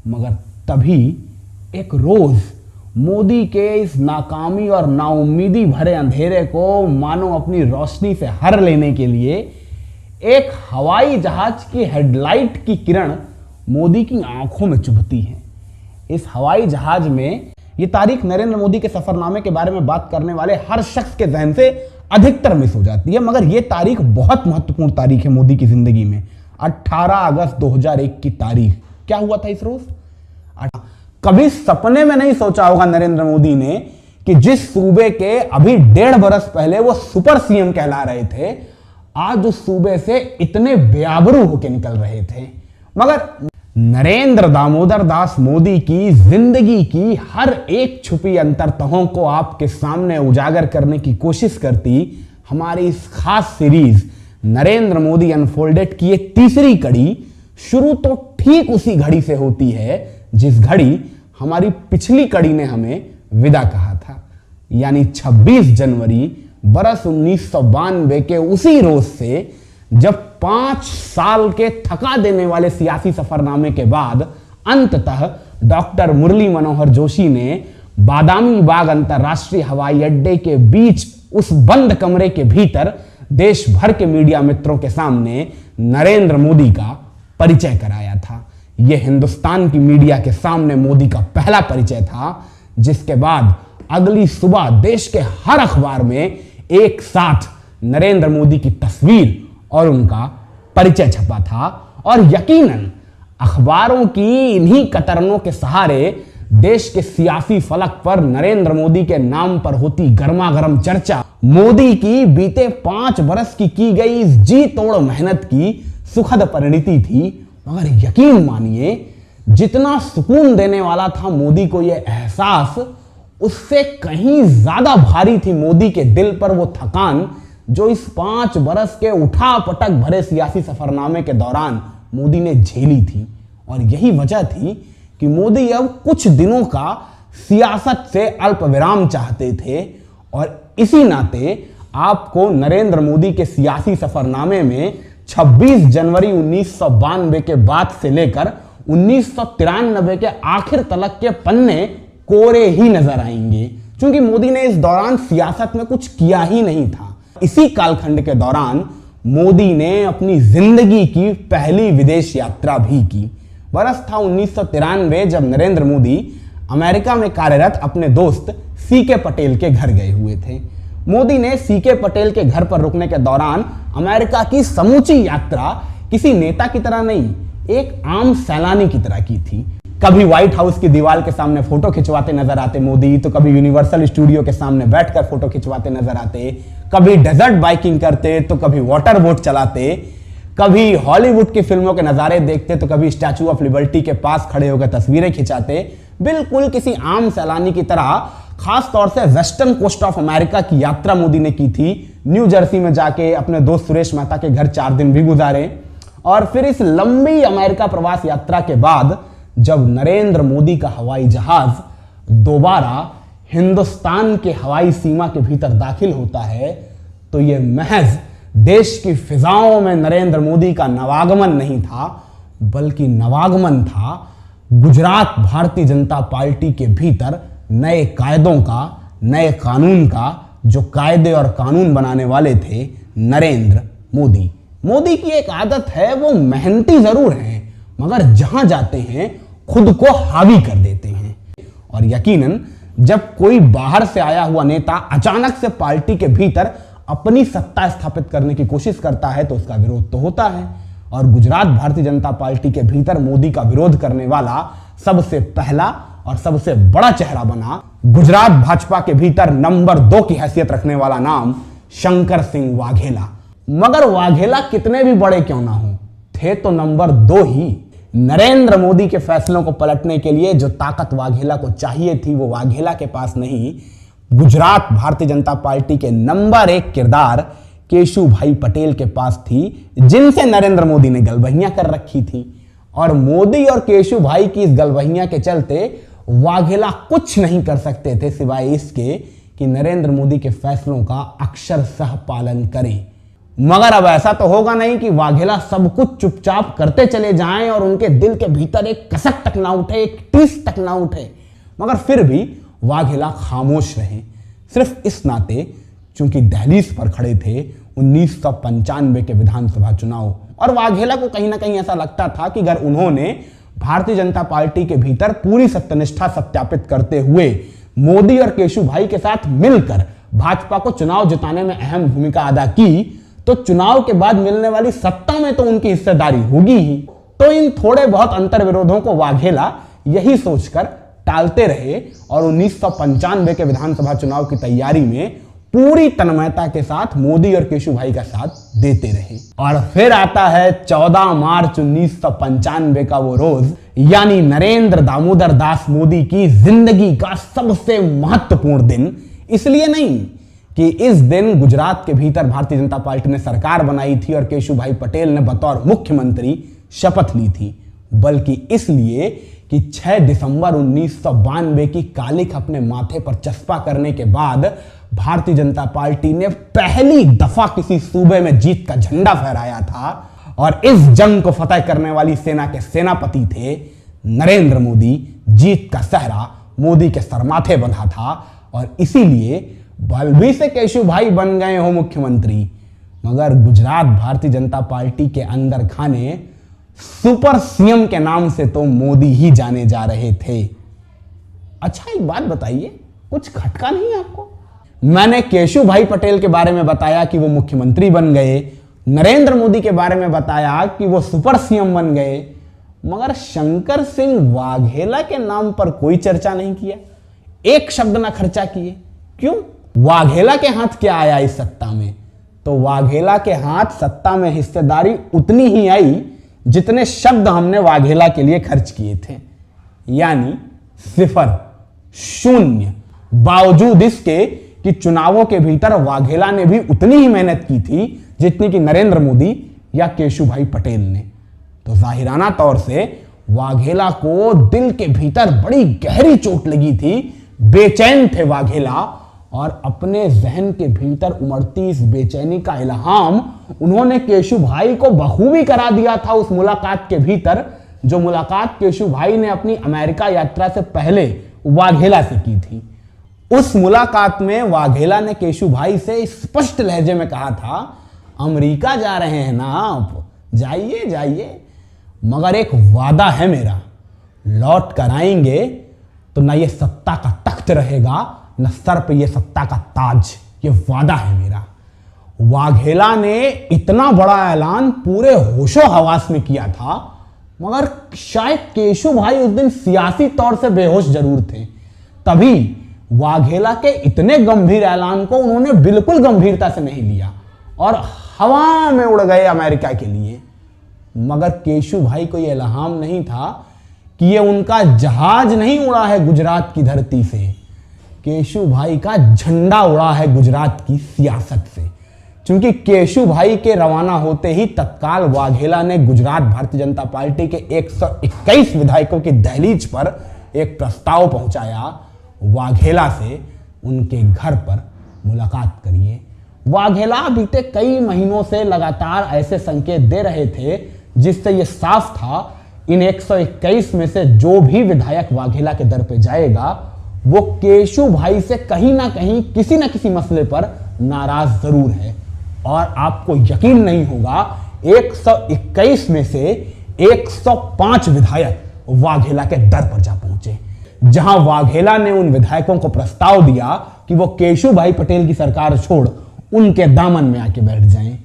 मगर तभी एक रोज मोदी के इस नाकामी और नाउम्मीदी भरे अंधेरे को मानो अपनी रोशनी से हर लेने के लिए एक हवाई जहाज की हेडलाइट की किरण मोदी की आंखों में चुभती है। इस हवाई जहाज में ये तारीख नरेंद्र मोदी के सफरनामे के बारे में बात करने वाले हर शख्स के जहन से अधिकतर मिस हो जाती है, मगर यह तारीख बहुत महत्वपूर्ण तारीख है मोदी की जिंदगी में। 18 अगस्त 2001 की तारीख। क्या हुआ था इस रोज? कभी सपने में नहीं सोचा होगा नरेंद्र मोदी ने कि जिस सूबे के अभी 1.5 बरस पहले वो सुपर सीएम कहला रहे थे, आज उस सूबे से इतने बेआबरू होकर निकल रहे थे। मगर नरेंद्र दामोदर दास मोदी की जिंदगी की हर एक छुपी अंतर्तहों को आपके सामने उजागर करने की कोशिश करती हमारी इस खास सीरीज नरेंद्र मोदी अनफोल्डेड की ये तीसरी कड़ी शुरू तो ठीक उसी घड़ी से होती है जिस घड़ी हमारी पिछली कड़ी ने हमें विदा कहा था, यानी 26 जनवरी बरस 1992 के उसी रोज से, जब 5 साल के थका देने वाले सियासी सफरनामे के बाद अंततः डॉक्टर मुरली मनोहर जोशी ने बादामी बाग अंतरराष्ट्रीय हवाई अड्डे के बीच उस बंद कमरे के भीतर देश भर के मीडिया मित्रों के सामने नरेंद्र मोदी का परिचय कराया था। यह हिंदुस्तान की मीडिया के सामने मोदी का पहला परिचय था, जिसके बाद अगली सुबह देश के हर अखबार में एक साथ नरेंद्र मोदी की तस्वीर और उनका परिचय छपा था। और यकीनन अखबारों की इन्हीं कतरनों के सहारे देश के सियासी फलक पर नरेंद्र मोदी के नाम पर होती गर्मागर्म चर्चा मोदी की बीते 5 बरस की गई इस जी तोड़ मेहनत की सुखद परिणति थी। मगर यकीन मानिए, जितना सुकून देने वाला था मोदी को यह एहसास, उससे कहीं ज्यादा भारी थी मोदी के दिल पर वो थकान जो इस 5 बरस के उठा पटक भरे सियासी सफरनामे के दौरान मोदी ने झेली थी। और यही वजह थी कि मोदी अब कुछ दिनों का सियासत से अल्प विराम चाहते थे। और इसी नाते आपको नरेंद्र मोदी के सियासी सफरनामे में 26 जनवरी 1992 के बाद से लेकर 1993 के आखिर तलक के पन्ने कोरे ही नजर आएंगे, क्योंकि मोदी ने इस दौरान सियासत में कुछ किया ही नहीं था। इसी कालखंड के दौरान मोदी ने अपनी जिंदगी की पहली विदेश यात्रा भी की। बरस था 1993, जब नरेंद्र मोदी अमेरिका में कार्यरत अपने दोस्त सीके पटेल के घर गए हुए थे। मोदी ने सीके पटेल के घर पर रुकने के दौरान अमेरिका की समूची यात्रा किसी नेता की तरह नहीं, एक आम सैलानी की तरह की थी। कभी व्हाइट हाउस की दीवार के सामने फोटो खिंचवाते नजर आते मोदी, तो कभी यूनिवर्सल स्टूडियो के सामने बैठकर फोटो खिंचवाते नजर आते, कभी डेजर्ट बाइकिंग करते तो कभी वाटर बोट चलाते, कभी हॉलीवुड की फिल्मों के नजारे देखते तो कभी स्टैचू ऑफ लिबर्टी के पास खड़े होकर तस्वीरें खिंचाते। बिल्कुल किसी आम सैलानी की तरह खास तौर से वेस्टर्न कोस्ट ऑफ अमेरिका की यात्रा मोदी ने की थी। न्यू जर्सी में जाके अपने दोस्त सुरेश मेहता के घर 4 दिन भी गुजारे। और फिर इस लंबी अमेरिका प्रवास यात्रा के बाद जब नरेंद्र मोदी का हवाई जहाज दोबारा हिंदुस्तान के हवाई सीमा के भीतर दाखिल होता है, तो यह महज देश की फिजाओं में नरेंद्र मोदी का नवागमन नहीं था, बल्कि नवागमन था गुजरात भारतीय जनता पार्टी के भीतर नए कायदों का, नए कानून का, जो कायदे और कानून बनाने वाले थे नरेंद्र मोदी। मोदी की एक आदत है, वो मेहनती जरूर हैं, मगर जहां जाते हैं खुद को हावी कर देते हैं। और यकीनन जब कोई बाहर से आया हुआ नेता अचानक से पार्टी के भीतर अपनी सत्ता स्थापित करने की कोशिश करता है तो उसका विरोध तो होता है। और गुजरात भारतीय जनता पार्टी के भीतर मोदी का विरोध करने वाला सबसे पहला और सबसे बड़ा चेहरा बना गुजरात भाजपा के भीतर नंबर 2 की हैसियत रखने वाला नाम शंकर सिंह वाघेला। मगर वाघेला कितने भी बड़े क्यों ना हो, थे तो नंबर 2 ही। नरेंद्र मोदी के फैसलों को पलटने के लिए जो ताकत वाघेला को चाहिए थी, वो वाघेला के पास नहीं, गुजरात भारतीय जनता पार्टी के नंबर 1 किरदार केशु भाई पटेल के पास थी, जिनसे नरेंद्र मोदी ने गलबहियां कर रखी थी। और मोदी और केशु भाई की इस गलबहियां के चलते वाघेला कुछ नहीं कर सकते थे सिवाय इसके कि नरेंद्र मोदी के फैसलों का अक्षरशः पालन करें। मगर अब ऐसा तो होगा नहीं कि वाघेला सब कुछ चुपचाप करते चले जाएं और उनके दिल के भीतर एक कसक तक ना उठे, एक टीस तक ना उठे। मगर फिर भी वाघेला खामोश रहे, सिर्फ इस नाते चूंकि दहलीज पर खड़े थे 1995 के विधानसभा चुनाव, और वाघेला को कहीं ना कहीं ऐसा लगता था कि अगर उन्होंने भारतीय जनता पार्टी के भीतर पूरी सत्यनिष्ठा सत्यापित करते हुए मोदी और केशुभाई के साथ मिलकर भाजपा को चुनाव जिताने में अहम भूमिका अदा की, तो चुनाव के बाद मिलने वाली सत्ता में तो उनकी हिस्सेदारी होगी ही। तो इन थोड़े बहुत अंतर विरोधों को वाघेला यही सोचकर टालते रहे और 1995 के विधानसभा चुनाव की तैयारी में पूरी तन्मयता के साथ मोदी और केशुभाई का साथ देते रहे। और फिर आता है 14 मार्च 1995 का वो रोज, यानी नरेंद्र दामोदर दास मोदी की जिंदगी का सबसे महत्वपूर्ण दिन। इसलिए नहीं कि इस दिन गुजरात के भीतर भारतीय जनता पार्टी ने सरकार बनाई थी और केशुभाई पटेल ने बतौर मुख्यमंत्री शपथ ली थी, बल्कि इसलिए कि 6 दिसंबर 1992 की कालिख अपने माथे पर चस्पा करने के बाद भारतीय जनता पार्टी ने पहली दफा किसी सूबे में जीत का झंडा फहराया था, और इस जंग को फतह करने वाली सेना के सेनापति थे नरेंद्र मोदी। जीत का सहरा मोदी के सरमाथे बंधा था और इसीलिए बलबी से केशुभाई बन गए हो मुख्यमंत्री, मगर गुजरात भारतीय जनता पार्टी के अंदर खाने सुपर सीएम के नाम से तो मोदी ही जाने जा रहे थे। अच्छा एक बात बताइए, कुछ खटका नहीं आपको? मैंने केशुभाई पटेल के बारे में बताया कि वो मुख्यमंत्री बन गए, नरेंद्र मोदी के बारे में बताया कि वो सुपर सीएम बन गए, मगर शंकर सिंह वाघेला के नाम पर कोई चर्चा नहीं किया, एक शब्द ना खर्चा किए। क्यों? वाघेला के हाथ क्या आया इस सत्ता में? तो वाघेला के हाथ सत्ता में हिस्सेदारी उतनी ही आई जितने शब्द हमने वाघेला के लिए खर्च किए थे, यानी 0, 0। बावजूद इसके कि चुनावों के भीतर वाघेला ने भी उतनी ही मेहनत की थी जितनी कि नरेंद्र मोदी या केशुभाई पटेल ने। तो जाहिराना तौर से वाघेला को दिल के भीतर बड़ी गहरी चोट लगी थी, बेचैन थे वाघेला, और अपने जहन के भीतर उमड़ती इस बेचैनी का इल्हाम उन्होंने केशुभाई को बखूबी करा दिया था उस मुलाकात के भीतर, जो मुलाकात केशुभाई ने अपनी अमेरिका यात्रा से पहले वाघेला से की थी। उस मुलाकात में वाघेला ने केशुभाई से स्पष्ट लहजे में कहा था, अमेरिका जा रहे हैं ना आप, जाइए जाइए, मगर एक वादा है मेरा, लौट कर आएंगे तो ना ये सत्ता का तख्त रहेगा न सर पे ये सत्ता का ताज, ये वादा है मेरा। वाघेला ने इतना बड़ा ऐलान पूरे होशो हवास में किया था, मगर शायद केशुभाई उस दिन सियासी तौर से बेहोश जरूर थे, तभी वाघेला के इतने गंभीर ऐलान को उन्होंने बिल्कुल गंभीरता से नहीं लिया और हवा में उड़ गए अमेरिका के लिए। मगर केशुभाई को यह इल्हाम नहीं था कि ये उनका जहाज नहीं उड़ा है गुजरात की धरती से, केशुभाई का झंडा उड़ा है गुजरात की सियासत से। क्योंकि केशुभाई के रवाना होते ही तत्काल वाघेला ने गुजरात भारतीय जनता पार्टी के 121 विधायकों की दहलीज पर एक प्रस्ताव पहुंचाया, वाघेला से उनके घर पर मुलाकात करिए। वाघेला बीते कई महीनों से लगातार ऐसे संकेत दे रहे थे जिससे यह साफ था इन 121 में से जो भी विधायक वाघेला के दर पे जाएगा वो केशुभाई से कहीं ना कहीं किसी ना किसी मसले पर नाराज जरूर है। और आपको यकीन नहीं होगा, 121 में से 105 विधायक वाघेला के दर पर जा पहुंचे, जहां वाघेला ने उन विधायकों को प्रस्ताव दिया कि वो केशुभाई पटेल की सरकार छोड़ उनके दामन में आके बैठ जाएं।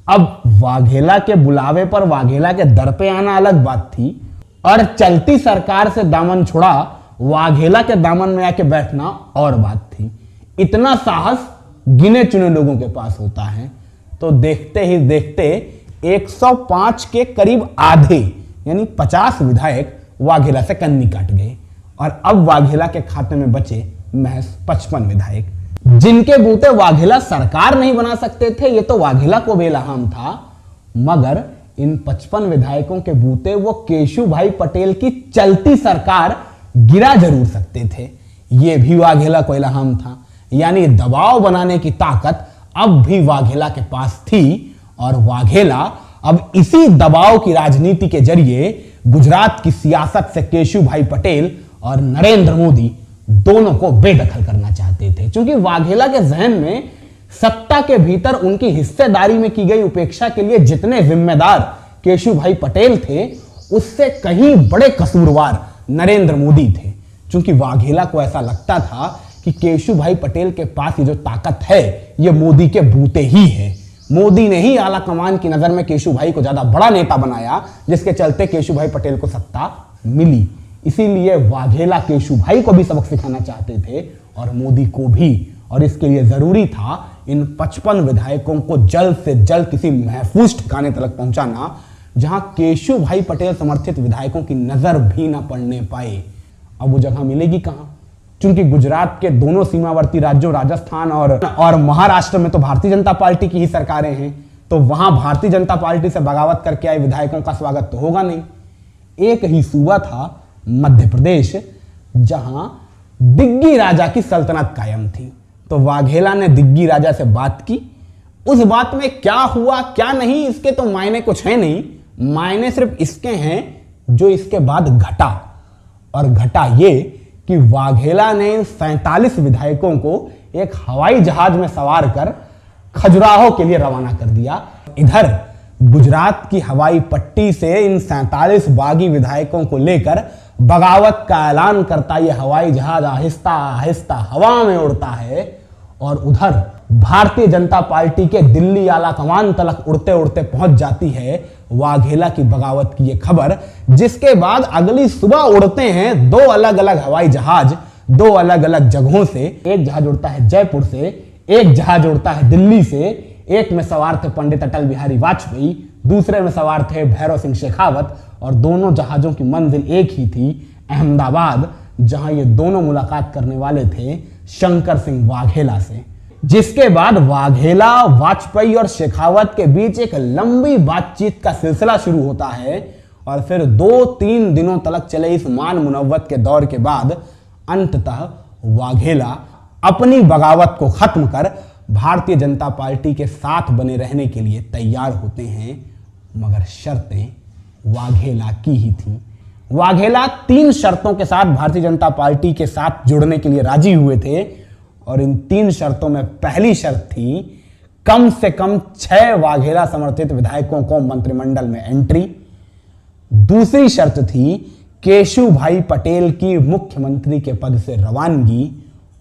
अब वाघेला के बुलावे पर वाघेला के दर पे आना अलग बात थी, और चलती सरकार से दामन छुड़ा वाघेला के दामन में आके बैठना और बात थी। इतना साहस गिने चुने लोगों के पास होता है। तो देखते ही देखते 105 के करीब आधे यानी 50 विधायक वाघेला से कन्नी काट गए, और अब वाघेला के खाते में बचे महज 55 विधायक, जिनके बूते वाघेला सरकार नहीं बना सकते थे। ये तो वाघेला को बेलहाम था, मगर इन 55 विधायकों के बूते वो केशुभाई पटेल की चलती सरकार गिरा जरूर सकते थे। ये भी वाघेला को इल्हाम था, यानी दबाव बनाने की ताकत अब भी वाघेला के पास थी, और वाघेला अब इसी दबाव की राजनीति के जरिए गुजरात की सियासत से केशुभाई पटेल और नरेंद्र मोदी दोनों को बेदखल करना चाहते थे, क्योंकि वाघेला के जहन में सत्ता के भीतर उनकी हिस्सेदारी में की गई उपेक्षा के लिए जितने जिम्मेदार केशुभाई पटेल थे, उससे कहीं बड़े कसूरवार नरेंद्र मोदी थे। क्योंकि वाघेला को ऐसा लगता था कि केशुभाई पटेल के पास ये जो ताकत है ये मोदी के बूते ही है। मोदी ने ही आला कमान की नजर में केशुभाई को ज्यादा बड़ा नेता बनाया, जिसके चलते केशुभाई पटेल को सत्ता मिली। इसीलिए वाघेला केशुभाई को भी सबक सिखाना चाहते थे और मोदी को भी, और इसके लिए जरूरी था इन 55 विधायकों को जल्द से जल्द किसी महफूज ठिकाने तक पहुंचाना, जहां केशुभाई पटेल समर्थित विधायकों की नजर भी ना पड़ने पाए। अब वो जगह मिलेगी कहां? क्योंकि गुजरात के दोनों सीमावर्ती राज्यों राजस्थान और महाराष्ट्र में तो भारतीय जनता पार्टी की ही सरकारें हैं, तो वहां भारतीय जनता पार्टी से बगावत करके आए विधायकों का स्वागत तो होगा नहीं। एक ही सूबा था मध्य प्रदेश, जहां दिग्गी राजा की सल्तनत कायम थी। तो वाघेला ने दिग्गी राजा से बात की। उस बात में क्या हुआ क्या नहीं इसके तो मायने कुछ है नहीं, मायने सिर्फ इसके हैं जो इसके बाद घटा। और घटा ये कि वाघेला ने 47 विधायकों को एक हवाई जहाज में सवार कर खजुराहो के लिए रवाना कर दिया। इधर गुजरात की हवाई पट्टी से इन 47 बागी विधायकों को लेकर बगावत का ऐलान करता यह हवाई जहाज आहिस्ता आहिस्ता हवा में उड़ता है, और उधर भारतीय जनता पार्टी के दिल्ली आला कमान तलक उड़ते उड़ते पहुंच जाती है वाघेला की बगावत की यह खबर, जिसके बाद अगली सुबह उड़ते हैं दो अलग अलग हवाई जहाज दो अलग अलग जगहों से। एक जहाज उड़ता है जयपुर से, एक जहाज उड़ता है दिल्ली से। एक में सवार थे पंडित अटल बिहारी वाजपेयी, दूसरे में सवार थे भैरव सिंह शेखावत, और दोनों जहाजों की मंजिल एक ही थी, अहमदाबाद, जहां ये दोनों मुलाकात करने वाले थे शंकर सिंह वाघेला से। जिसके बाद वाघेला, वाजपेयी और शेखावत के बीच एक लंबी बातचीत का सिलसिला शुरू होता है, और फिर 2-3 दिनों तक चले इस मान मुनव्वत के दौर के बाद अंततः वाघेला अपनी बगावत को खत्म कर भारतीय जनता पार्टी के साथ बने रहने के लिए तैयार होते हैं। मगर शर्तें वाघेला की ही थी। वाघेला 3 शर्तों के साथ भारतीय जनता पार्टी के साथ जुड़ने के लिए राजी हुए थे, और इन 3 शर्तों में पहली शर्त थी कम से कम 6 वाघेला समर्थित विधायकों को मंत्रिमंडल में एंट्री। दूसरी शर्त थी केशुभाई पटेल की मुख्यमंत्री के पद से रवानगी,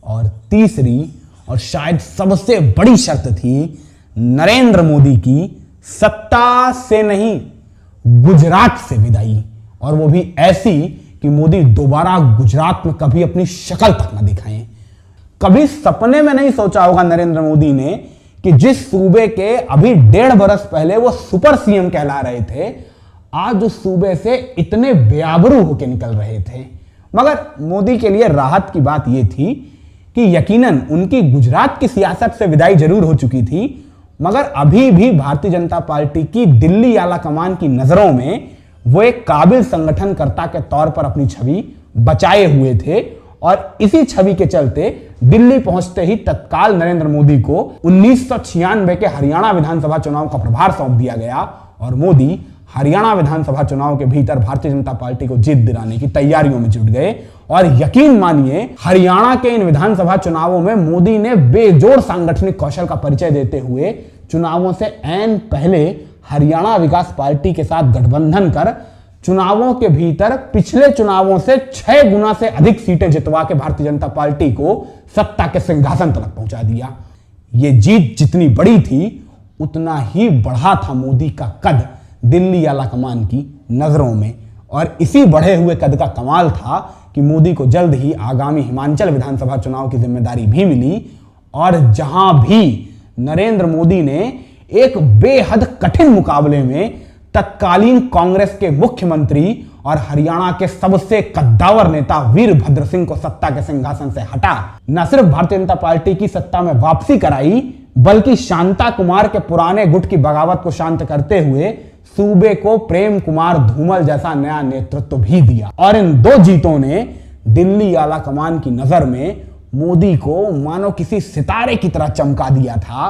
और तीसरी और शायद सबसे बड़ी शर्त थी नरेंद्र मोदी की सत्ता से नहीं गुजरात से विदाई, और वो भी ऐसी कि मोदी दोबारा गुजरात में कभी अपनी शक्ल तक न दिखाएं। कभी सपने में नहीं सोचा होगा नरेंद्र मोदी ने कि जिस सूबे के अभी 1.5 बरस पहले वो सुपर सीएम कहला रहे थे, आज उस सूबे से इतने बेआबरू होकर निकल रहे थे। मगर मोदी के लिए राहत की बात यह थी कि यकीनन उनकी गुजरात की सियासत से विदाई जरूर हो चुकी थी, मगर अभी भी भारतीय जनता पार्टी की दिल्ली आला कमान की नजरों में वो एक काबिल संगठनकर्ता के तौर पर अपनी छवि बचाए हुए थे। और इसी छवि के चलते दिल्ली पहुंचते ही तत्काल नरेंद्र मोदी को 1996 के हरियाणा विधानसभा चुनाव का प्रभार सौंप दिया गया, और मोदी हरियाणा विधानसभा चुनाव के भीतर भारतीय जनता पार्टी को जीत दिलाने की तैयारियों में जुट गए। और यकीन मानिए हरियाणा के इन विधानसभा चुनावों में मोदी ने बेजोड़ सांगठनिक कौशल का परिचय देते हुए चुनावों से ऐन पहले हरियाणा विकास पार्टी के साथ गठबंधन कर चुनावों के भीतर पिछले चुनावों से 6 गुना से अधिक सीटें जितवा के भारतीय जनता पार्टी को सत्ता के सिंहासन तक पहुंचा दिया। यह जीत जितनी बड़ी थी उतना ही बढ़ा था मोदी का कद दिल्ली आला कमान की नजरों में, और इसी बढ़े हुए कद का कमाल था कि मोदी को जल्द ही आगामी हिमाचल विधानसभा चुनाव की जिम्मेदारी भी मिली, और जहां भी नरेंद्र मोदी ने एक बेहद कठिन मुकाबले में तत्कालीन कांग्रेस के मुख्यमंत्री और हरियाणा के सबसे कद्दावर नेता वीरभद्र सिंह को सत्ता के सिंहासन से हटा, न सिर्फ भारतीय जनता पार्टी की सत्ता में वापसी कराई, बल्कि शांता कुमार के पुराने गुट की बगावत को शांत करते हुए सूबे को प्रेम कुमार धूमल जैसा नया नेतृत्व भी दिया। और इन 2 जीतों ने दिल्ली आला कमान की नजर में मोदी को मानो किसी सितारे की तरह चमका दिया था।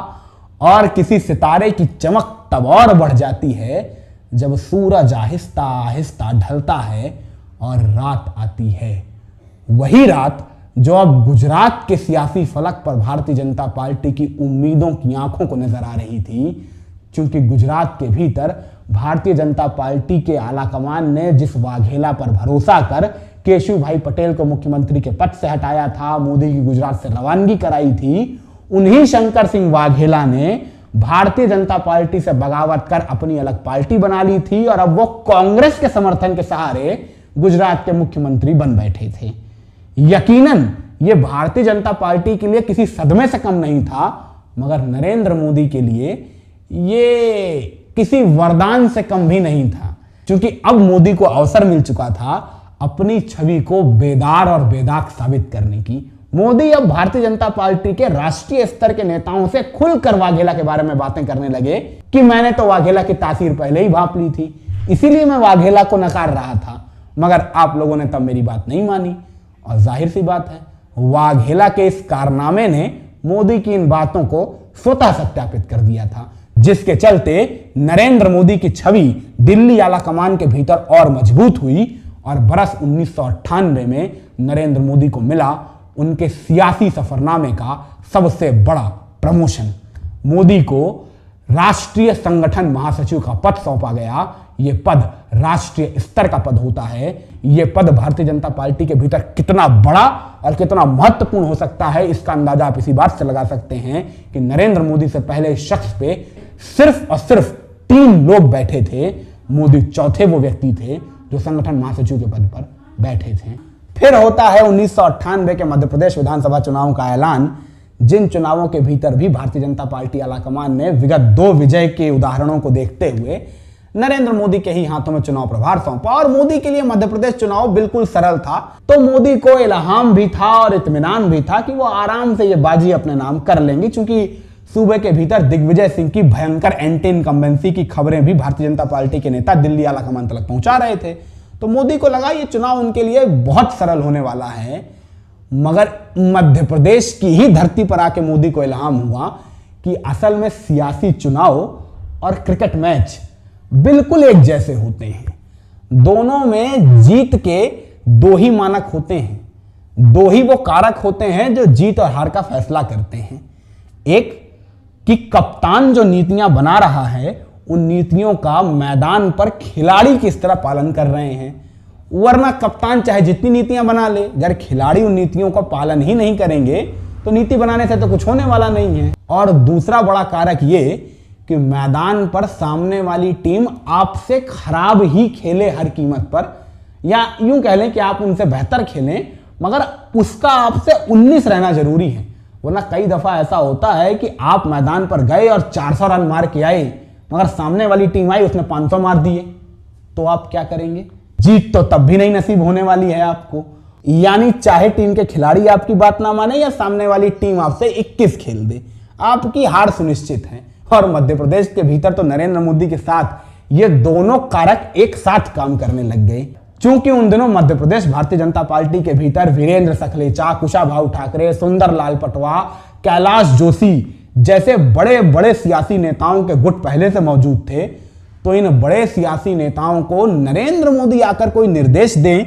और किसी सितारे की चमक तब और बढ़ जाती है जब सूरज आहिस्ता आहिस्ता ढलता है और रात आती है। वही रात जो अब गुजरात के सियासी फलक पर भारतीय जनता पार्टी की उम्मीदों की आंखों को नजर आ रही थी, क्योंकि गुजरात के भीतर भारतीय जनता पार्टी के आलाकमान ने जिस वाघेला पर भरोसा कर केशुभाई पटेल को मुख्यमंत्री के पद से हटाया था, मोदी की गुजरात से रवानगी कराई थी, उन्हीं शंकर सिंह वाघेला ने भारतीय जनता पार्टी से बगावत कर अपनी अलग पार्टी बना ली थी और अब वो कांग्रेस के समर्थन के सहारे गुजरात के मुख्यमंत्री बन बैठे थे। यकीनन ये भारतीय जनता पार्टी के लिए किसी सदमे से कम नहीं था, मगर नरेंद्र मोदी के लिए ये किसी वरदान से कम भी नहीं था, क्योंकि अब मोदी को अवसर मिल चुका था अपनी छवि को बेदार और बेदाग साबित करने की। मोदी अब भारतीय जनता पार्टी के राष्ट्रीय स्तर के नेताओं से खुलकर वाघेला के बारे में बातें करने लगे कि मैंने तो वाघेला की तासीर पहले ही भांप ली थी, इसीलिए मैं वाघेला को नकार रहा था, मगर आप लोगों ने तब मेरी बात नहीं मानी। और जाहिर सी बात है, वाघेला के इस कारनामे ने मोदी की इन बातों को स्वतः सत्यापित कर दिया था, जिसके चलते नरेंद्र मोदी की छवि दिल्ली आलाकमान के भीतर और मजबूत हुई और बरस 1998 में नरेंद्र मोदी को मिला उनके सियासी सफरनामे का सबसे बड़ा प्रमोशन। मोदी को राष्ट्रीय संगठन महासचिव का पद सौंपा गया। यह पद राष्ट्रीय स्तर का पद होता है। यह पद भारतीय जनता पार्टी के भीतर कितना बड़ा और कितना महत्वपूर्ण हो सकता है, इसका अंदाजा आप इसी बात से लगा सकते हैं कि नरेंद्र मोदी से पहले इस शख्स पे सिर्फ और सिर्फ 3 लोग बैठे थे। मोदी चौथे वो व्यक्ति थे जो संगठन महासचिव के पद पर बैठे थे। फिर होता है 1998 के मध्य प्रदेश विधानसभा चुनाव का ऐलान, जिन चुनावों के भीतर भी भारतीय जनता पार्टी आलाकमान ने विगत 2 विजय के उदाहरणों को देखते हुए नरेंद्र मोदी के ही हाथों में चुनाव प्रभार सौंपा। और मोदी के लिए मध्य प्रदेश चुनाव बिल्कुल सरल था, तो मोदी को इल्हाम भी था और इत्मीनान भी था कि वो आराम से ये बाजी अपने नाम कर लेंगे, क्योंकि सूबे के भीतर दिग्विजय सिंह की भयंकर एंटी इनकम्बेंसी की खबरें भी भारतीय जनता पार्टी के नेता दिल्ली आलाकमान तक पहुंचा रहे थे। तो मोदी को लगा ये चुनाव उनके लिए बहुत सरल होने वाला है। मगर मध्य प्रदेश की ही धरती पर आके मोदी को इल्हाम हुआ कि असल में सियासी चुनाव और क्रिकेट मैच बिल्कुल एक जैसे होते हैं। दोनों में जीत के 2 ही मानक होते हैं, 2 ही वो कारक होते हैं जो जीत और हार का फैसला करते हैं। एक कि कप्तान जो नीतियां बना रहा है उन नीतियों का मैदान पर खिलाड़ी किस तरह पालन कर रहे हैं, वरना कप्तान चाहे जितनी नीतियां बना ले, अगर खिलाड़ी उन नीतियों का पालन ही नहीं करेंगे तो नीति बनाने से तो कुछ होने वाला नहीं है। और दूसरा बड़ा कारक ये कि मैदान पर सामने वाली टीम आपसे खराब ही खेले हर कीमत पर, या यूं कह लें कि आप उनसे बेहतर खेलें, मगर उसका आपसे 19 रहना जरूरी है। वरना कई दफा ऐसा होता है कि आप मैदान पर गए और 400 रन मार के आए, मगर सामने वाली टीम आई उसने 500 मार दिए, तो आप क्या करेंगे? जीत तो तब भी नहीं नसीब होने वाली है आपको। यानी चाहे टीम के खिलाड़ी आपकी बात ना माने या सामने वाली टीम आपसे 21 खेल दे, आपकी हार सुनिश्चित है। और मध्य प्रदेश के भीतर तो नरेंद्र मोदी के साथ ये दोनों कारक एक साथ काम करने लग गए। चूंकि उन दिनों मध्य प्रदेश भारतीय जनता पार्टी के भीतर वीरेंद्र सखलेचा, कुशाभाऊ ठाकरे, सुंदरलाल पटवा, कैलाश जोशी जैसे बड़े बड़े सियासी नेताओं के गुट पहले से मौजूद थे, तो इन बड़े सियासी नेताओं को नरेंद्र मोदी आकर कोई निर्देश दें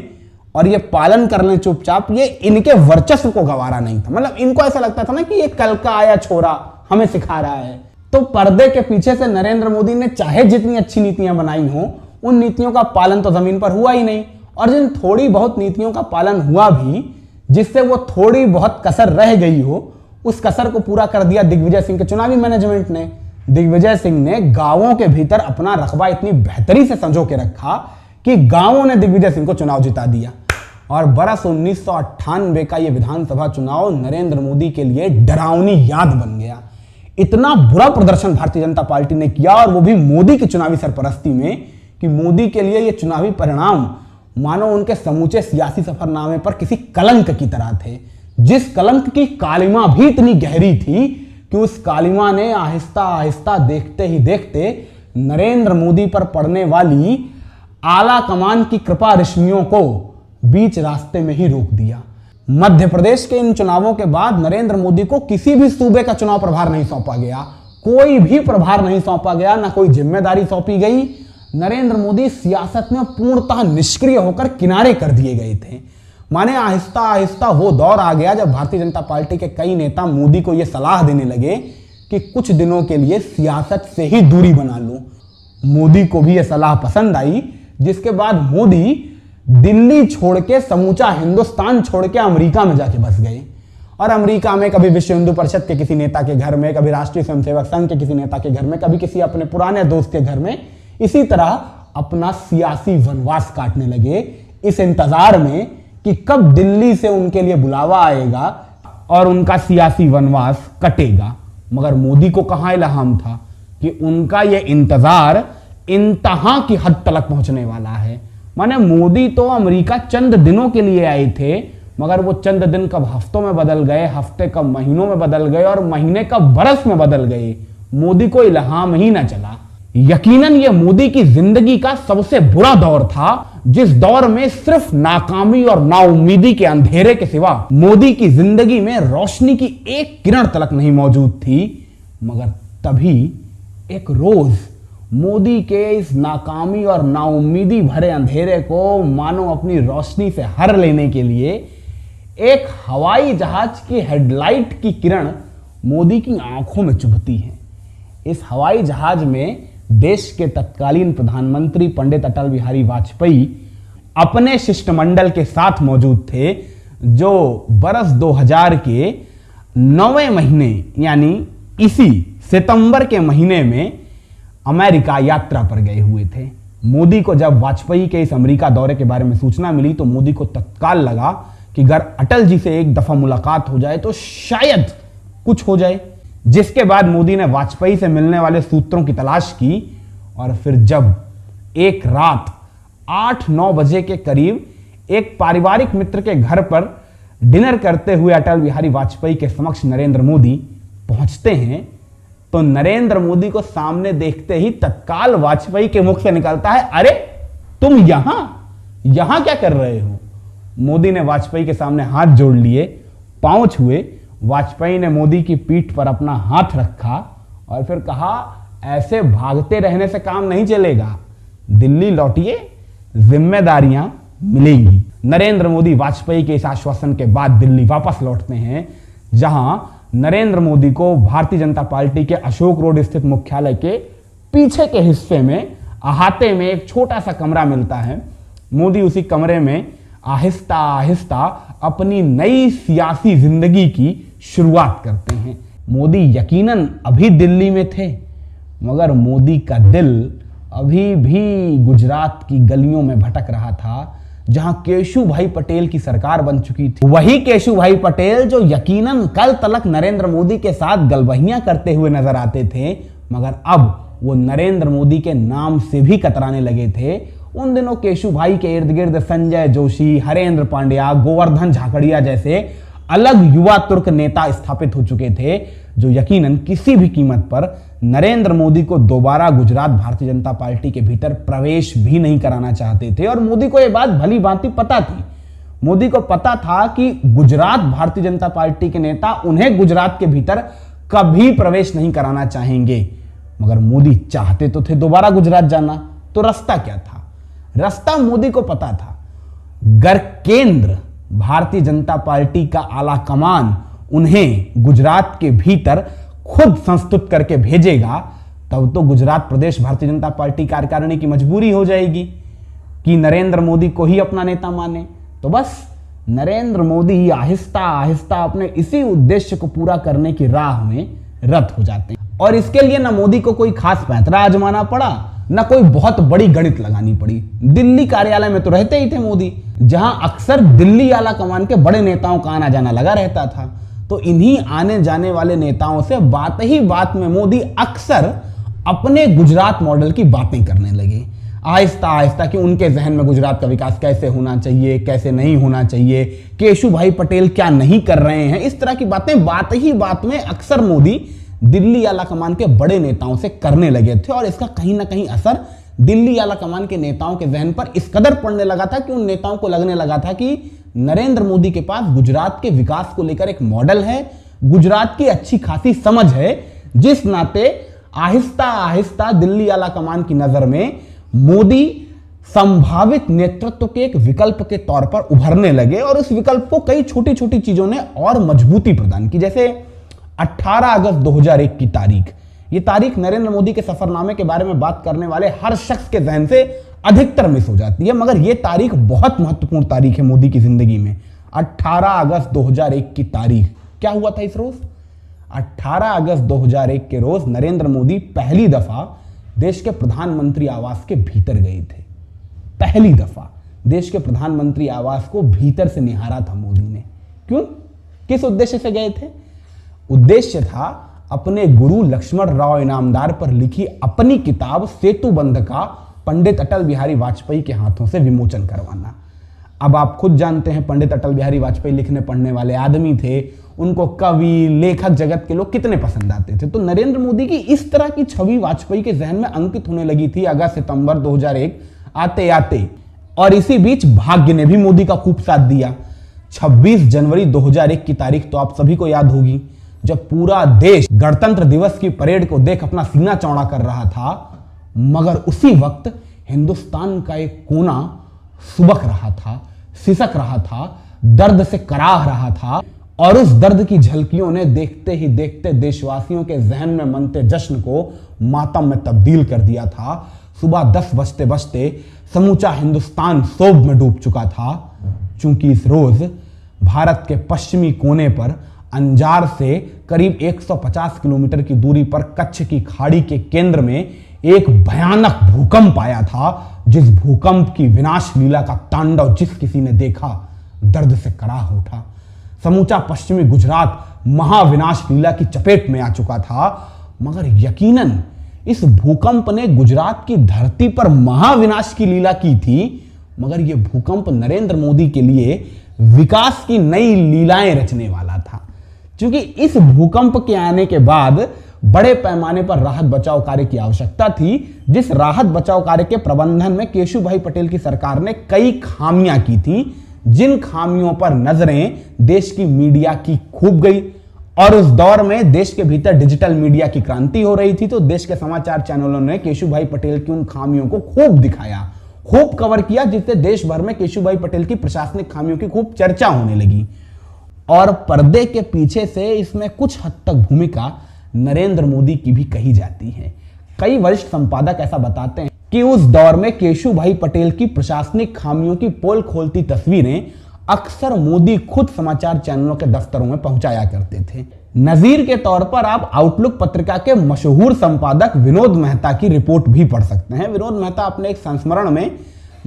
और ये पालन कर लें चुपचाप, ये इनके वर्चस्व को गवारा नहीं था। मतलब इनको ऐसा लगता था ना कि ये कल का आया छोरा हमें सिखा रहा है। तो पर्दे के पीछे से नरेंद्र मोदी ने चाहे जितनी अच्छी नीतियां बनाई हों, उन नीतियों का पालन तो जमीन पर हुआ ही नहीं। और जिन थोड़ी बहुत नीतियों का पालन हुआ भी, जिससे वो थोड़ी बहुत कसर रह गई हो, उस कसर को पूरा कर दिया दिग्विजय सिंह के चुनावी मैनेजमेंट ने। दिग्विजय सिंह ने गांवों के भीतर अपना रकबा इतनी बेहतरी से संजो के रखा कि गांवों ने दिग्विजय सिंह को चुनाव जिता दिया। और बरस 1998 का यह विधानसभा चुनाव नरेंद्र मोदी के लिए डरावनी याद बन गया। इतना बुरा प्रदर्शन भारतीय जनता पार्टी ने किया, और वो भी मोदी की चुनावी सरपरस्ती में, कि मोदी के लिए ये चुनावी परिणाम मानो उनके समूचे सियासी सफरनामे पर किसी कलंक की तरह थे, जिस कलंक की कालिमा भी इतनी गहरी थी कि उस कालिमा ने आहिस्ता आहिस्ता देखते ही देखते नरेंद्र मोदी पर पड़ने वाली आला कमान की कृपा रश्मियों को बीच रास्ते में ही रोक दिया। मध्य प्रदेश के इन चुनावों के बाद नरेंद्र मोदी को किसी भी सूबे का चुनाव प्रभार नहीं सौंपा गया। कोई भी प्रभार नहीं सौंपा गया, ना कोई जिम्मेदारी सौंपी गई। नरेंद्र मोदी सियासत में पूर्णतः निष्क्रिय होकर किनारे कर दिए गए थे। माने आहिस्ता आहिस्ता वो दौर आ गया जब भारतीय जनता पार्टी के कई नेता मोदी को यह सलाह देने लगे कि कुछ दिनों के लिए सियासत से ही दूरी बना लो। मोदी को भी यह सलाह पसंद आई, जिसके बाद मोदी दिल्ली छोड़ के समूचा हिंदुस्तान छोड़ के अमेरिका में जाके बस गए। और अमेरिका में कभी विश्व हिंदू परिषद के किसी नेता के घर में, कभी राष्ट्रीय स्वयंसेवक संघ के किसी नेता के घर में, कभी किसी अपने पुराने दोस्त के घर में, इसी तरह अपना सियासी वनवास काटने लगे, इस इंतजार में कि कब दिल्ली से उनके लिए बुलावा आएगा और उनका सियासी वनवास कटेगा। मगर मोदी को कहां इल्हाम था कि उनका यह इंतजार इंतहा की हद तक पहुंचने वाला है। माने मोदी तो अमेरिका चंद दिनों के लिए आए थे, मगर वो चंद दिन कब हफ्तों में बदल गए, हफ्ते कब महीनों में बदल गए और महीने कब बरस में बदल गए, मोदी को इल्हाम ही ना चला। यकीनन ये मोदी की जिंदगी का सबसे बुरा दौर था, जिस दौर में सिर्फ नाकामी और नाउम्मीदी के अंधेरे के सिवा मोदी की जिंदगी में रोशनी की एक किरण तलक नहीं मौजूद थी। मगर तभी एक रोज मोदी के इस नाकामी और नाउम्मीदी भरे अंधेरे को मानो अपनी रोशनी से हर लेने के लिए एक हवाई जहाज की हेडलाइट की किरण मोदी की आंखों में चुभती है। इस हवाई जहाज में देश के तत्कालीन प्रधानमंत्री पंडित अटल बिहारी वाजपेयी अपने शिष्टमंडल के साथ मौजूद थे, जो बरस 2000 के 9वें महीने यानी इसी सितंबर के महीने में अमेरिका यात्रा पर गए हुए थे। मोदी को जब वाजपेयी के इस अमेरिका दौरे के बारे में सूचना मिली तो मोदी को तत्काल लगा कि अगर अटल जी से एक दफा मुलाकात हो जाए तो शायद कुछ हो जाए। जिसके बाद मोदी ने वाजपेयी से मिलने वाले सूत्रों की तलाश की और फिर जब एक रात 8-9 बजे के करीब एक पारिवारिक मित्र के घर पर डिनर करते हुए अटल बिहारी वाजपेयी के समक्ष नरेंद्र मोदी पहुंचते हैं तो नरेंद्र मोदी को सामने देखते ही तत्काल वाजपेयी के मुख से निकलता है, अरे तुम यहां क्या कर रहे हो। मोदी ने वाजपेयी के सामने हाथ जोड़ लिए, पांव छुए। वाजपेयी ने मोदी की पीठ पर अपना हाथ रखा और फिर कहा, ऐसे भागते रहने से काम नहीं चलेगा, दिल्ली लौटिए, जिम्मेदारियां मिलेंगी। नरेंद्र मोदी वाजपेयी के इस आश्वासन के बाद दिल्ली वापस लौटते हैं, जहां नरेंद्र मोदी को भारतीय जनता पार्टी के अशोक रोड स्थित मुख्यालय के पीछे के हिस्से में अहाते में एक छोटा सा कमरा मिलता है। मोदी उसी कमरे में आहिस्ता आहिस्ता अपनी नई सियासी जिंदगी की शुरुआत करते हैं। मोदी यकीनन अभी दिल्ली में थे, मगर मोदी का दिल अभी भी गुजरात की गलियों में भटक रहा था, जहां केशुभाई पटेल की सरकार बन चुकी थी। वही केशुभाई पटेल जो यकीनन कल तलक नरेंद्र मोदी के साथ गलबहियां करते हुए नजर आते थे, मगर अब वो नरेंद्र मोदी के नाम से भी कतराने लगे थे। उन दिनों केशुभाई के इर्द गिर्द संजय जोशी, हरेंद्र पांड्या, गोवर्धन झाकड़िया जैसे अलग युवा तुर्क नेता स्थापित हो चुके थे, जो यकीनन किसी भी कीमत पर नरेंद्र मोदी को दोबारा गुजरात भारतीय जनता पार्टी के भीतर प्रवेश भी नहीं कराना चाहते थे। और मोदी को यह बात भली भांति पता थी। मोदी को पता था कि गुजरात भारतीय जनता पार्टी के नेता उन्हें गुजरात के भीतर कभी प्रवेश नहीं कराना चाहेंगे। मगर मोदी चाहते तो थे दोबारा गुजरात जाना, तो रास्ता क्या था? रास्ता मोदी को पता था। गर केंद्र भारतीय जनता पार्टी का आला कमान उन्हें गुजरात के भीतर खुद संस्तुत करके भेजेगा, तब तो गुजरात प्रदेश भारतीय जनता पार्टी कार्यकारिणी की मजबूरी हो जाएगी कि नरेंद्र मोदी को ही अपना नेता माने। तो बस नरेंद्र मोदी आहिस्ता आहिस्ता अपने इसी उद्देश्य को पूरा करने की राह में रत हो जाते हैं। और इसके लिए ना मोदी को कोई खास पैंतरा आजमाना पड़ा, ना कोई बहुत बड़ी गणित लगानी पड़ी। दिल्ली कार्यालय में तो रहते ही थे मोदी, जहां अक्सर दिल्ली आला कमान के बड़े नेताओं का आना जाना लगा रहता था। तो इन्हीं आने जाने वाले नेताओं से बात ही बात में मोदी अक्सर अपने गुजरात मॉडल की बातें करने लगे, आहिस्ता आहिस्ता, कि उनके जहन में गुजरात का विकास कैसे होना चाहिए, कैसे नहीं होना चाहिए, केशुभाई पटेल क्या नहीं कर रहे हैं। इस तरह की बातें बात ही बात में अक्सर मोदी दिल्ली आला कमान के बड़े नेताओं से करने लगे थे। और इसका कहीं ना कहीं असर दिल्ली आला कमान के नेताओं के जहन पर इस कदर पड़ने लगा था कि उन नेताओं को लगने लगा था कि नरेंद्र मोदी के पास गुजरात के विकास को लेकर एक मॉडल है, गुजरात की अच्छी खासी समझ है, जिस नाते आहिस्ता आहिस्ता दिल्ली आला कमान की नजर में मोदी संभावित नेतृत्व के एक विकल्प के तौर पर उभरने लगे और उस विकल्प को कई छोटी छोटी चीजों ने और मजबूती प्रदान की। जैसे 18 अगस्त 2001 की तारीख, यह तारीख नरेंद्र मोदी के सफरनामे के बारे में बात करने वाले हर शख्स के जहन से अधिकतर मिस हो जाती है, मगर यह तारीख बहुत महत्वपूर्ण तारीख है मोदी की जिंदगी में। 18 अगस्त 2001 की तारीख, क्या हुआ था इस रोज? 18 अगस्त 2001 के रोज नरेंद्र मोदी पहली दफा देश के प्रधानमंत्री आवास के भीतर गए थे। पहली दफा देश के प्रधानमंत्री आवास को भीतर से निहारा था मोदी ने। क्यों? किस उद्देश्य से गए थे? उद्देश्य था अपने गुरु लक्ष्मण राव इनामदार पर लिखी अपनी किताब सेतुबंध का पंडित अटल बिहारी वाजपेयी के हाथों से विमोचन करवाना। अब आप खुद जानते हैं पंडित अटल बिहारी वाजपेयी लिखने पढ़ने वाले आदमी थे, उनको कवि लेखक जगत के लोग कितने पसंद आते थे। तो नरेंद्र मोदी की इस तरह की छवि वाजपेयी के जहन में अंकित होने लगी थी अगस्त सितंबर 2001 आते आते। और इसी बीच भाग्य ने भी मोदी का खूब साथ दिया। 26 जनवरी 2001 की तारीख तो आप सभी को याद होगी, जब पूरा देश गणतंत्र दिवस की परेड को देख अपना सीना चौड़ा कर रहा था, मगर उसी वक्त हिंदुस्तान का एक कोना सुबक रहा था, सिसक रहा था, दर्द से कराह रहा था। और उस दर्द की झलकियों ने देखते ही देखते देशवासियों के जहन में मनते जश्न को मातम में तब्दील कर दिया था। सुबह 10 बजते बजते समूचा हिंदुस्तान सोग में डूब चुका था। चूंकि इस रोज भारत के पश्चिमी कोने पर अंजार से करीब 150 किलोमीटर की दूरी पर कच्छ की खाड़ी के केंद्र में एक भयानक भूकंप आया था, जिस भूकंप की विनाश लीला का तांडव जिस किसी ने देखा दर्द से कराह उठा। समूचा पश्चिमी गुजरात महाविनाश लीला की चपेट में आ चुका था, मगर यकीनन इस भूकंप ने गुजरात की धरती पर महाविनाश की लीला की थी, मगर यह भूकंप नरेंद्र मोदी के लिए विकास की नई लीलाएं रचने वाला था। क्योंकि इस भूकंप के आने के बाद बड़े पैमाने पर राहत बचाव कार्य की आवश्यकता थी, जिस राहत बचाव कार्य के प्रबंधन में केशुभाई पटेल की सरकार ने कई खामियां की थी, जिन खामियों पर नजरें देश की मीडिया की खूब गई। और उस दौर में देश के भीतर डिजिटल मीडिया की क्रांति हो रही थी, तो देश के समाचार चैनलों ने केशुभाई पटेल की उन खामियों को खूब दिखाया, खूब कवर किया, जिससे देश भर में केशुभाई पटेल की प्रशासनिक खामियों की खूब चर्चा होने लगी। और पर्दे के पीछे से इसमें कुछ हद तक भूमिका नरेंद्र मोदी की भी कही जाती है। कई वरिष्ठ संपादक ऐसा बताते हैं कि उस दौर में केशुभाई पटेल की प्रशासनिक खामियों की पोल खोलती तस्वीरें अक्सर मोदी खुद समाचार चैनलों के दफ्तरों में पहुंचाया करते थे। नजीर के तौर पर आप आउटलुक पत्रिका के मशहूर संपादक विनोद मेहता की रिपोर्ट भी पढ़ सकते हैं। विनोद मेहता अपने एक संस्मरण में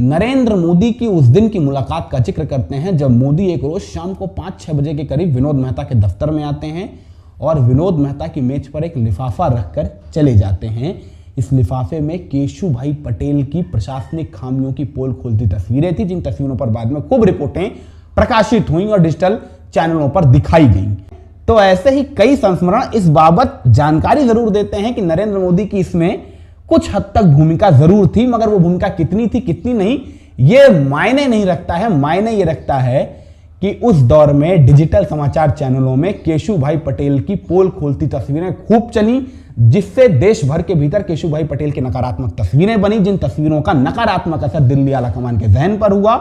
नरेंद्र मोदी की उस दिन की मुलाकात का जिक्र करते हैं, जब मोदी एक रोज शाम को 5-6 बजे के करीब विनोद मेहता के दफ्तर में आते हैं और विनोद मेहता की मेज पर एक लिफाफा रखकर चले जाते हैं। इस लिफाफे में केशुभाई पटेल की प्रशासनिक खामियों की पोल खोलती तस्वीरें थी, जिन तस्वीरों पर बाद में खूब रिपोर्टें प्रकाशित हुई और डिजिटल चैनलों पर दिखाई गई। तो ऐसे ही कई संस्मरण इस बाबत जानकारी जरूर देते हैं कि नरेंद्र मोदी की इसमें कुछ हद तक भूमिका जरूर थी, मगर वो भूमिका कितनी थी कितनी नहीं ये मायने नहीं रखता है। मायने ये रखता है कि उस दौर में डिजिटल समाचार चैनलों में केशुभाई पटेल की पोल खोलती तस्वीरें खूब चली, जिससे देश भर के भीतर केशुभाई पटेल की नकारात्मक तस्वीरें बनी, जिन तस्वीरों का नकारात्मक असर दिल्ली आलाकमान के जहन पर हुआ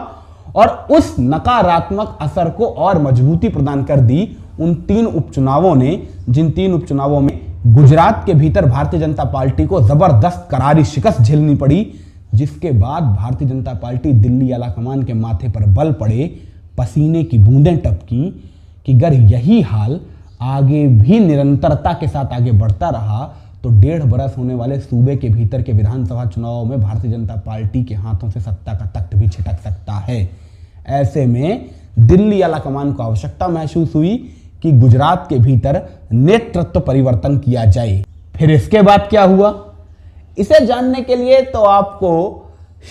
और उस नकारात्मक असर को और मजबूती प्रदान कर दी उन 3 उपचुनावों ने, जिन 3 उपचुनावों में गुजरात के भीतर भारतीय जनता पार्टी को जबरदस्त करारी शिकस्त झेलनी पड़ी, जिसके बाद भारतीय जनता पार्टी दिल्ली आलाकमान के माथे पर बल पड़े, पसीने की बूंदें टपकी कि अगर यही हाल आगे भी निरंतरता के साथ आगे बढ़ता रहा तो 1.5 बरस होने वाले सूबे के भीतर के विधानसभा चुनावों में भारतीय जनता पार्टी के हाथों से सत्ता का तख्त भी छिटक सकता है। ऐसे में दिल्ली आलाकमान को आवश्यकता महसूस हुई कि गुजरात के भीतर नेतृत्व परिवर्तन किया जाए। फिर इसके बाद क्या हुआ, इसे जानने के लिए तो आपको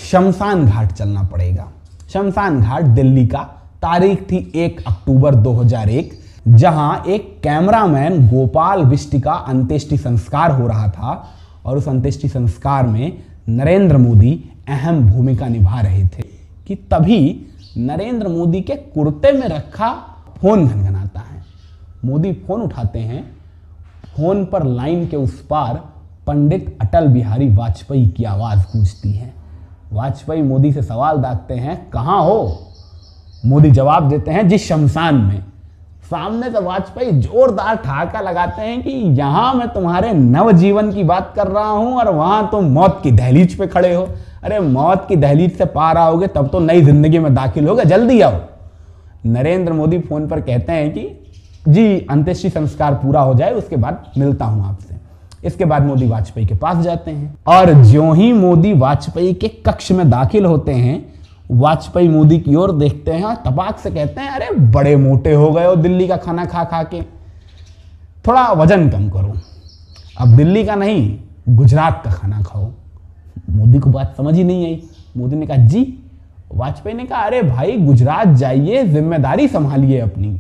शमशान घाट चलना पड़ेगा। शमशान घाट दिल्ली का, तारीख थी 1 अक्टूबर 2001, जहां एक कैमरामैन गोपाल बिष्ट का अंत्येष्टि संस्कार हो रहा था और उस अंत्येष्टि संस्कार में नरेंद्र मोदी अहम भूमिका निभा रहे थे कि तभी नरेंद्र मोदी के कुर्ते में रखा फोन घनघनाता है। मोदी फोन उठाते हैं, फोन पर लाइन के उस पार पंडित अटल बिहारी वाजपेयी की आवाज गूंजती है। वाजपेयी मोदी से सवाल दागते हैं, कहाँ हो? मोदी जवाब देते हैं, जी शमशान में। सामने से वाजपेयी जोरदार ठहाका लगाते हैं कि यहां मैं तुम्हारे नवजीवन की बात कर रहा हूं और वहां तुम मौत की दहलीज पे खड़े हो। अरे मौत की दहलीज से पार आओगे तब तो नई जिंदगी में दाखिल होगे, जल्दी आओ। नरेंद्र मोदी फोन पर कहते हैं कि जी अंत्येष्टि संस्कार पूरा हो जाए उसके बाद मिलता हूं आपसे। इसके बाद मोदी वाजपेयी के पास जाते हैं और ज्यों ही मोदी वाजपेयी के कक्ष में दाखिल होते हैं, वाजपेयी मोदी की ओर देखते हैं और तपाक से कहते हैं, अरे बड़े मोटे हो गए हो दिल्ली का खाना खा खा के, थोड़ा वजन कम करो, अब दिल्ली का नहीं गुजरात का खाना खाओ। मोदी को बात समझ ही नहीं आई। मोदी ने कहा जी। वाजपेयी ने कहा, अरे भाई गुजरात जाइए, जिम्मेदारी संभालिए अपनी।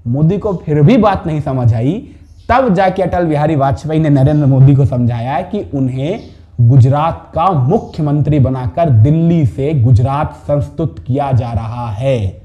मोदी को फिर भी बात नहीं समझ आई। तब जाके अटल बिहारी वाजपेयी ने नरेंद्र मोदी को समझाया कि उन्हें गुजरात का मुख्यमंत्री बनाकर दिल्ली से गुजरात संस्तुत किया जा रहा है।